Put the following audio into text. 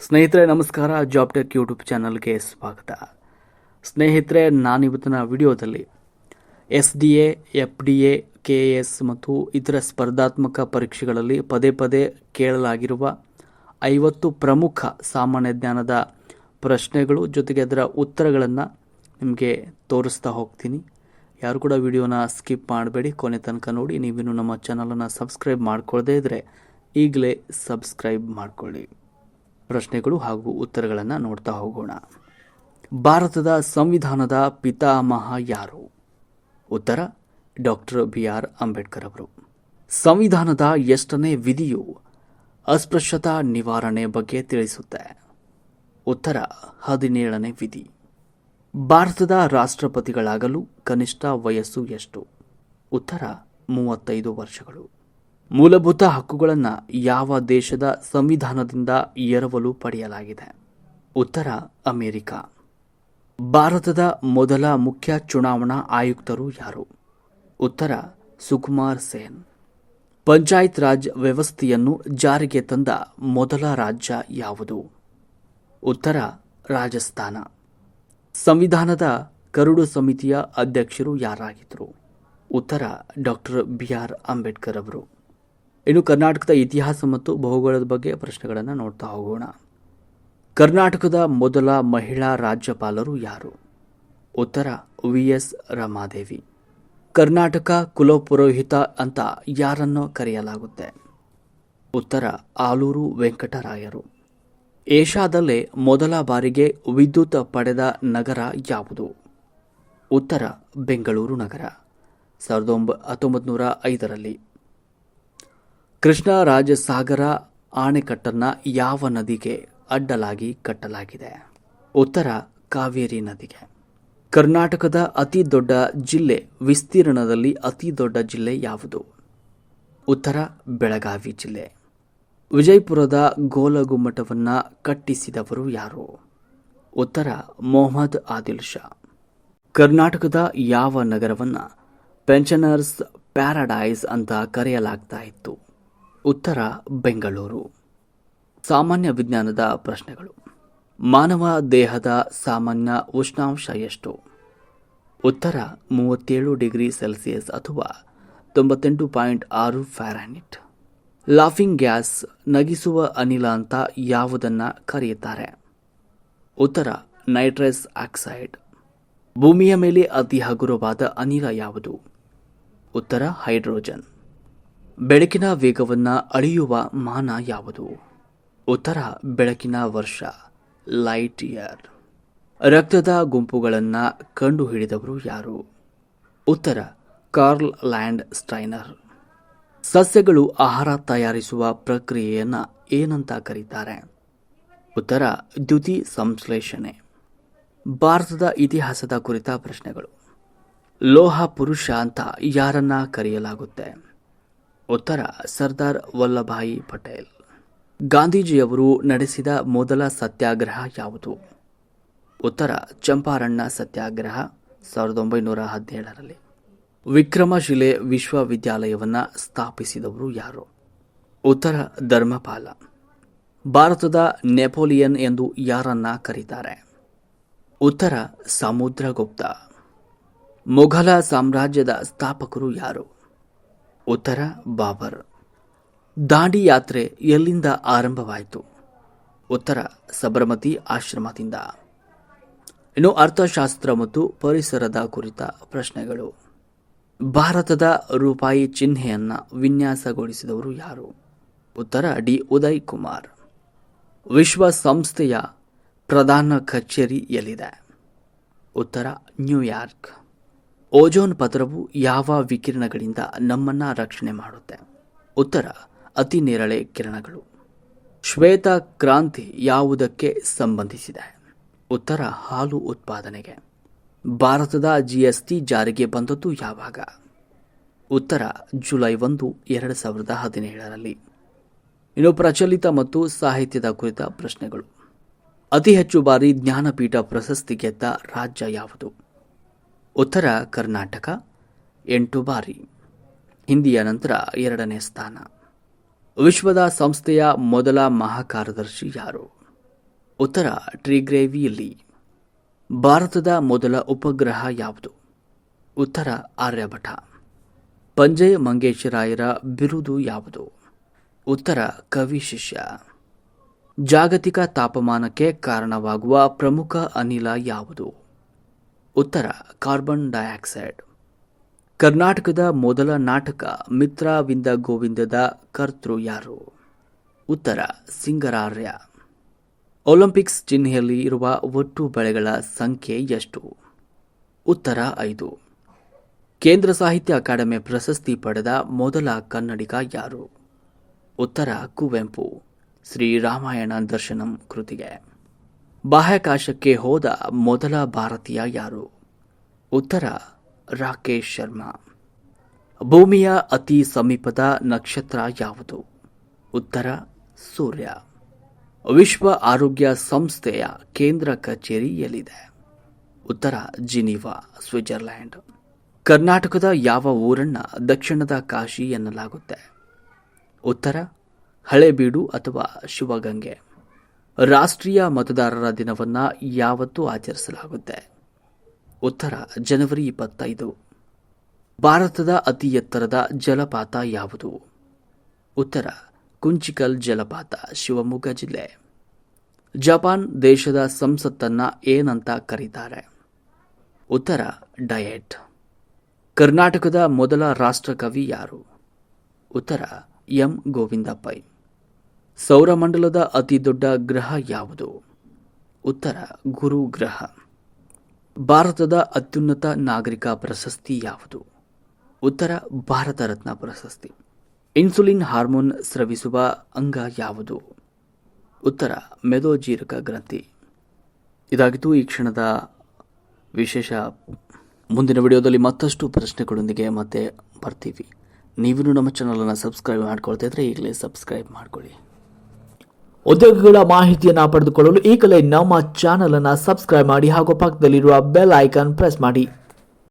ಸ್ನೇಹಿತರೆ ನಮಸ್ಕಾರ. Job tech YouTube ಚಾನಲ್ಗೆ ಸ್ವಾಗತ. ಸ್ನೇಹಿತರೆ, ನಾನಿವತ್ತಿನ ವಿಡಿಯೋದಲ್ಲಿ SDA, FDA, KS ಮತ್ತು ಇತರ ಸ್ಪರ್ಧಾತ್ಮಕ ಪರೀಕ್ಷೆಗಳಲ್ಲಿ ಪದೇ ಪದೇ ಕೇಳಲಾಗಿರುವ 50 ಪ್ರಮುಖ ಸಾಮಾನ್ಯ ಜ್ಞಾನದ ಪ್ರಶ್ನೆಗಳು ಜೊತೆಗೆ ಅದರ ಉತ್ತರಗಳನ್ನು ನಿಮಗೆ ತೋರಿಸ್ತಾ ಹೋಗ್ತೀನಿ. ಯಾರು ಕೂಡ ವಿಡಿಯೋನ ಸ್ಕಿಪ್ ಮಾಡಬೇಡಿ, ಕೊನೆ ತನಕ ನೋಡಿ. ನೀವಿನ್ನು ನಮ್ಮ ಚಾನಲನ್ನು ಸಬ್ಸ್ಕ್ರೈಬ್ ಮಾಡ್ಕೊಳ್ಳದೇ ಇದ್ದರೆ ಈಗಲೇ ಸಬ್ಸ್ಕ್ರೈಬ್ ಮಾಡಿಕೊಳ್ಳಿ. ಪ್ರಶ್ನೆಗಳು ಹಾಗೂ ಉತ್ತರಗಳನ್ನು ನೋಡ್ತಾ ಹೋಗೋಣ. ಭಾರತದ ಸಂವಿಧಾನದ ಪಿತಾಮಹ ಯಾರು? ಉತ್ತರ ಡಾಕ್ಟರ್ BR ಅಂಬೇಡ್ಕರ್ ಅವರು. ಸಂವಿಧಾನದ ಎಷ್ಟನೇ ವಿಧಿಯು ಅಸ್ಪೃಶ್ಯತಾ ನಿವಾರಣೆ ಬಗ್ಗೆ ತಿಳಿಸುತ್ತೆ? ಉತ್ತರ 17ನೇ ವಿಧಿ. ಭಾರತದ ರಾಷ್ಟ್ರಪತಿಗಳಾಗಲು ಕನಿಷ್ಠ ವಯಸ್ಸು ಎಷ್ಟು? ಉತ್ತರ 35 ವರ್ಷಗಳು. ಮೂಲಭೂತ ಹಕ್ಕುಗಳನ್ನು ಯಾವ ದೇಶದ ಸಂವಿಧಾನದಿಂದ ಎರವಲು ಪಡೆಯಲಾಗಿದೆ? ಉತ್ತರ ಅಮೆರಿಕ. ಭಾರತದ ಮೊದಲ ಮುಖ್ಯ ಚುನಾವಣಾ ಆಯುಕ್ತರು ಯಾರು? ಉತ್ತರ ಸುಕುಮಾರ್ ಸೇನ್. ಪಂಚಾಯತ್ ರಾಜ್ ವ್ಯವಸ್ಥೆಯನ್ನು ಜಾರಿಗೆ ತಂದ ಮೊದಲ ರಾಜ್ಯ ಯಾವುದು? ಉತ್ತರ ರಾಜಸ್ಥಾನ. ಸಂವಿಧಾನದ ಕರಡು ಸಮಿತಿಯ ಅಧ್ಯಕ್ಷರು ಯಾರಾಗಿದ್ದರು? ಉತ್ತರ ಡಾಕ್ಟರ್ BR ಅಂಬೇಡ್ಕರ್ ಅವರು. ಇನ್ನು ಕರ್ನಾಟಕದ ಇತಿಹಾಸ ಮತ್ತು ಭೂಗೋಳದ ಬಗ್ಗೆ ಪ್ರಶ್ನೆಗಳನ್ನು ನೋಡ್ತಾ ಹೋಗೋಣ. ಕರ್ನಾಟಕದ ಮೊದಲ ಮಹಿಳಾ ರಾಜ್ಯಪಾಲರು ಯಾರು? ಉತ್ತರ VS ರಮಾದೇವಿ. ಕರ್ನಾಟಕ ಕುಲಪುರೋಹಿತ ಅಂತ ಯಾರನ್ನು ಕರೆಯಲಾಗುತ್ತೆ? ಉತ್ತರ ಆಲೂರು ವೆಂಕಟರಾಯರು. ಏಷ್ಯಾದಲ್ಲೇ ಮೊದಲ ಬಾರಿಗೆ ವಿದ್ಯುತ್ ಪಡೆದ ನಗರ ಯಾವುದು? ಉತ್ತರ ಬೆಂಗಳೂರು ನಗರ, 1905ರಲ್ಲಿ. ಕೃಷ್ಣರಾಜಸಾಗರ ಅಣೆಕಟ್ಟನ್ನು ಯಾವ ನದಿಗೆ ಅಡ್ಡಲಾಗಿ ಕಟ್ಟಲಾಗಿದೆ? ಉತ್ತರ ಕಾವೇರಿ ನದಿಗೆ. ಕರ್ನಾಟಕದ ಅತಿ ದೊಡ್ಡ ಜಿಲ್ಲೆ, ವಿಸ್ತೀರ್ಣದಲ್ಲಿ ಅತಿ ದೊಡ್ಡ ಜಿಲ್ಲೆ ಯಾವುದು? ಉತ್ತರ ಬೆಳಗಾವಿ ಜಿಲ್ಲೆ. ವಿಜಯಪುರದ ಗೋಲಗುಮ್ಮಟವನ್ನು ಕಟ್ಟಿಸಿದವರು ಯಾರು? ಉತ್ತರ ಮೊಹಮ್ಮದ್ ಆದಿಲ್ ಶಾ. ಕರ್ನಾಟಕದ ಯಾವ ನಗರವನ್ನು ಪೆನ್ಷನರ್ಸ್ ಪ್ಯಾರಡೈಸ್ ಅಂತ ಕರೆಯಲಾಗ್ತಾ ಇತ್ತು? ಉತ್ತರ ಬೆಂಗಳೂರು. ಸಾಮಾನ್ಯ ವಿಜ್ಞಾನದ ಪ್ರಶ್ನೆಗಳು. ಮಾನವ ದೇಹದ ಸಾಮಾನ್ಯ ಉಷ್ಣಾಂಶ ಎಷ್ಟು? ಉತ್ತರ 37 ಡಿಗ್ರಿ ಸೆಲ್ಸಿಯಸ್ ಅಥವಾ 98.6 ಫ್ಯಾರನ್ಹೀಟ್. ಲಾಫಿಂಗ್ ಗ್ಯಾಸ್, ನಗಿಸುವ ಅನಿಲ ಅಂತ ಯಾವುದನ್ನು ಕರೆಯುತ್ತಾರೆ? ಉತ್ತರ ನೈಟ್ರಸ್ ಆಕ್ಸೈಡ್. ಭೂಮಿಯ ಮೇಲೆ ಅತಿ ಹಗುರವಾದ ಅನಿಲ ಯಾವುದು? ಉತ್ತರ ಹೈಡ್ರೋಜನ್. ಬೆಳಕಿನ ವೇಗವನ್ನು ಅಳೆಯುವ ಮಾನ ಯಾವುದು? ಉತ್ತರ ಬೆಳಕಿನ ವರ್ಷ, ಲೈಟ್ ಇಯರ್. ರಕ್ತದ ಗುಂಪುಗಳನ್ನು ಕಂಡುಹಿಡಿದವರು ಯಾರು? ಉತ್ತರ ಕಾರ್ಲ್ ಲ್ಯಾಂಡ್ ಸ್ಟೈನರ್. ಸಸ್ಯಗಳು ಆಹಾರ ತಯಾರಿಸುವ ಪ್ರಕ್ರಿಯೆಯನ್ನು ಏನಂತ ಕರೀತಾರೆ? ಉತ್ತರ ದ್ಯುತಿ ಸಂಶ್ಲೇಷಣೆ. ಭಾರತದ ಇತಿಹಾಸದ ಕುರಿತ ಪ್ರಶ್ನೆಗಳು. ಲೋಹ ಪುರುಷ ಅಂತ ಯಾರನ್ನ ಕರೆಯಲಾಗುತ್ತೆ? ಉತ್ತರ ಸರ್ದಾರ್ ವಲ್ಲಭಾಯಿ ಪಟೇಲ್. ಗಾಂಧೀಜಿಯವರು ನಡೆಸಿದ ಮೊದಲ ಸತ್ಯಾಗ್ರಹ ಯಾವುದು? ಉತ್ತರ ಚಂಪಾರಣ್ಣ ಸತ್ಯಾಗ್ರಹ, 1917ರಲ್ಲಿ. ವಿಕ್ರಮಶಿಲೆ ವಿಶ್ವವಿದ್ಯಾಲಯವನ್ನು ಸ್ಥಾಪಿಸಿದವರು ಯಾರು? ಉತ್ತರ ಧರ್ಮಪಾಲ. ಭಾರತದ ನೆಪೋಲಿಯನ್ ಎಂದು ಯಾರನ್ನ ಕರೀತಾರೆ? ಉತ್ತರ ಸಮುದ್ರಗುಪ್ತ. ಮೊಘಲ ಸಾಮ್ರಾಜ್ಯದ ಸ್ಥಾಪಕರು ಯಾರು? ಉತ್ತರ ಬಾಬರ್. ದಾಂಡಿ ಯಾತ್ರೆ ಎಲ್ಲಿಂದ ಆರಂಭವಾಯಿತು? ಉತ್ತರ ಸಬರಮತಿ ಆಶ್ರಮದಿಂದ. ಇನ್ನು ಅರ್ಥಶಾಸ್ತ್ರ ಮತ್ತು ಪರಿಸರದ ಕುರಿತ ಪ್ರಶ್ನೆಗಳು. ಭಾರತದ ರೂಪಾಯಿ ಚಿಹ್ನೆಯನ್ನು ವಿನ್ಯಾಸಗೊಳಿಸಿದವರು ಯಾರು? ಉತ್ತರ D. ಉದಯ್ ಕುಮಾರ್. ವಿಶ್ವಸಂಸ್ಥೆಯ ಪ್ರಧಾನ ಕಚೇರಿ ಎಲ್ಲಿದೆ? ಉತ್ತರ ನ್ಯೂಯಾರ್ಕ್. ಓಜೋನ್ ಪದರವು ಯಾವ ವಿಕಿರಣಗಳಿಂದ ನಮ್ಮನ್ನು ರಕ್ಷಣೆ ಮಾಡುತ್ತೆ? ಉತ್ತರ ಅತಿ ನೇರಳೆ ಕಿರಣಗಳು. ಶ್ವೇತ ಕ್ರಾಂತಿ ಯಾವುದಕ್ಕೆ ಸಂಬಂಧಿಸಿದೆ? ಉತ್ತರ ಹಾಲು ಉತ್ಪಾದನೆಗೆ. ಭಾರತದ GST ಜಾರಿಗೆ ಬಂದದ್ದು ಯಾವಾಗ? ಉತ್ತರ ಜುಲೈ 1, 2017ರಲ್ಲಿ. ಇನ್ನು ಪ್ರಚಲಿತ ಮತ್ತು ಸಾಹಿತ್ಯದ ಕುರಿತ ಪ್ರಶ್ನೆಗಳು. ಅತಿ ಹೆಚ್ಚು ಬಾರಿ ಜ್ಞಾನಪೀಠ ಪ್ರಶಸ್ತಿ ಗೆದ್ದ ರಾಜ್ಯ ಯಾವುದು? ಉತ್ತರ ಕರ್ನಾಟಕ, 8 ಬಾರಿ. ಹಿಂದಿಯ ನಂತರ 2ನೇ ಸ್ಥಾನ. ವಿಶ್ವದ ಸಂಸ್ಥೆಯ ಮೊದಲ ಮಹಾಕಾರ್ಯದರ್ಶಿ ಯಾರು? ಉತ್ತರ ಟ್ರಿಗ್ರೇವಿಯಲ್ಲಿ. ಭಾರತದ ಮೊದಲ ಉಪಗ್ರಹ ಯಾವುದು? ಉತ್ತರ ಆರ್ಯಭಟ. ಪಂಜೆ ಮಂಗೇಶರಾಯರ ಬಿರುದು ಯಾವುದು? ಉತ್ತರ ಕವಿ ಶಿಷ್ಯ. ಜಾಗತಿಕ ತಾಪಮಾನಕ್ಕೆ ಕಾರಣವಾಗುವ ಪ್ರಮುಖ ಅನಿಲ ಯಾವುದು? ಉತ್ತರ ಕಾರ್ಬನ್ ಡೈಆಕ್ಸೈಡ್. ಕರ್ನಾಟಕದ ಮೊದಲ ನಾಟಕ ಮಿತ್ರವಿಂದ ಗೋವಿಂದದ ಕರ್ತೃ ಯಾರು? ಉತ್ತರ ಸಿಂಗರಾರ್ಯ. ಒಲಿಂಪಿಕ್ಸ್ ಚಿಹ್ನೆಯಲ್ಲಿ ಇರುವ ಒಟ್ಟು ಬಳೆಗಳ ಸಂಖ್ಯೆ ಎಷ್ಟು? ಉತ್ತರ 5. ಕೇಂದ್ರ ಸಾಹಿತ್ಯ ಅಕಾಡೆಮಿ ಪ್ರಶಸ್ತಿ ಪಡೆದ ಮೊದಲ ಕನ್ನಡಿಗ ಯಾರು? ಉತ್ತರ ಕುವೆಂಪು. ಶ್ರೀ ರಾಮಾಯಣ ದರ್ಶನಂ ಕೃತಿಗೆ. ಬಾಹ್ಯಾಕಾಶಕ್ಕೆ ಹೋದ ಮೊದಲ ಭಾರತೀಯ ಯಾರು? ಉತ್ತರ ರಾಕೇಶ್ ಶರ್ಮಾ. ಭೂಮಿಯ ಅತಿ ಸಮೀಪದ ನಕ್ಷತ್ರ ಯಾವುದು? ಉತ್ತರ ಸೂರ್ಯ. ವಿಶ್ವ ಆರೋಗ್ಯ ಸಂಸ್ಥೆಯ ಕೇಂದ್ರ ಕಚೇರಿ ಎಲ್ಲಿದೆ? ಉತ್ತರ ಜಿನೀವಾ, ಸ್ವಿಟ್ಜರ್ಲ್ಯಾಂಡ್. ಕರ್ನಾಟಕದ ಯಾವ ಊರನ್ನ ದಕ್ಷಿಣದ ಕಾಶಿ ಎನ್ನಲಾಗುತ್ತೆ? ಉತ್ತರ ಹಳೇಬೀಡು ಅಥವಾ ಶಿವಗಂಗೆ. ರಾಷ್ಟ್ರೀಯ ಮತದಾರರ ದಿನವನ್ನು ಯಾವತ್ತೂ ಆಚರಿಸಲಾಗುತ್ತೆ? ಉತ್ತರ ಜನವರಿ 25. ಭಾರತದ ಅತಿ ಎತ್ತರದ ಜಲಪಾತ ಯಾವುದು? ಉತ್ತರ ಕುಂಚಿಕಲ್ ಜಲಪಾತ, ಶಿವಮೊಗ್ಗ ಜಿಲ್ಲೆ. ಜಪಾನ್ ದೇಶದ ಸಂಸತ್ತನ್ನ ಏನಂತ ಕರೀತಾರೆ? ಉತ್ತರ ಡಯೆಟ್. ಕರ್ನಾಟಕದ ಮೊದಲ ರಾಷ್ಟ್ರಕವಿ ಯಾರು? ಉತ್ತರ ಎಂ ಗೋವಿಂದ ಪೈ. ಸೌರಮಂಡಲದ ಅತಿ ದೊಡ್ಡ ಗ್ರಹ ಯಾವುದು? ಉತ್ತರ ಗುರು ಗ್ರಹ. ಭಾರತದ ಅತ್ಯುನ್ನತ ನಾಗರಿಕ ಪ್ರಶಸ್ತಿ ಯಾವುದು? ಉತ್ತರ ಭಾರತ ರತ್ನ ಪ್ರಶಸ್ತಿ. ಇನ್ಸುಲಿನ್ ಹಾರ್ಮೋನ್ ಸ್ರವಿಸುವ ಅಂಗ ಯಾವುದು? ಉತ್ತರ ಮೆದೋಜೀರಕ ಗ್ರಂಥಿ. ಇದಾಗಿತ್ತು ಈ ಕ್ಷಣದ ವಿಶೇಷ. ಮುಂದಿನ ವಿಡಿಯೋದಲ್ಲಿ ಮತ್ತಷ್ಟು ಪ್ರಶ್ನೆಗಳೊಂದಿಗೆ ಮತ್ತೆ ಬರ್ತೀವಿ. ನೀವು ನಮ್ಮ ಚಾನಲನ್ನು ಸಬ್ಸ್ಕ್ರೈಬ್ ಮಾಡ್ಕೊಳ್ತಾ ಇದ್ರೆ ಈಗಲೇ ಸಬ್ಸ್ಕ್ರೈಬ್ ಮಾಡ್ಕೊಳ್ಳಿ. ಉದ್ಯೋಗಗಳ ಮಾಹಿತಿಯನ್ನು ಪಡೆದುಕೊಳ್ಳಲು ಈಗಲೇ ನಮ್ಮ ಚಾನಲ್ ಅನ್ನು ಸಬ್ಸ್ಕ್ರೈಬ್ ಮಾಡಿ ಹಾಗೂ ಪಕ್ಕದಲ್ಲಿರುವ ಬೆಲ್ ಐಕಾನ್ ಪ್ರೆಸ್ ಮಾಡಿ.